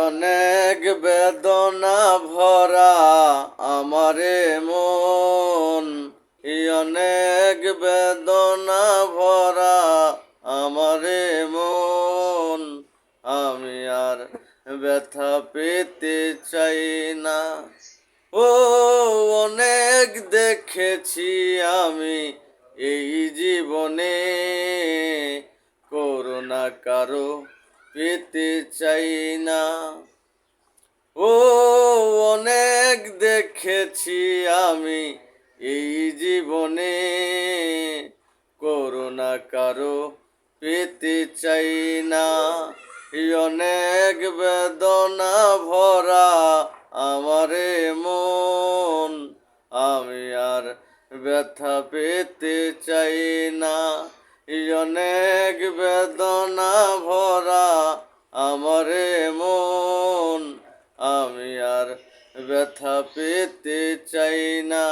অনেক বেদনা ভরা আমারে মন, অনেক বেদনা ভরা আমারে মন। আমি আর ব্যথা পেতে চাই না। ও অনেক দেখেছি আমি এই জীবনে, করুণা কারো পেতে চাই না। ও অনেক দেখেছি আমি এই জীবনে, করুণা কারো পেতে চাই না। অনেক বেদনা ভরা আমারে মন, আমি আর ব্যথা পেতে চাই না। অনেক বেদনা ভরা আমারে মন, আমি আর ব্যথা পেতে চাই না।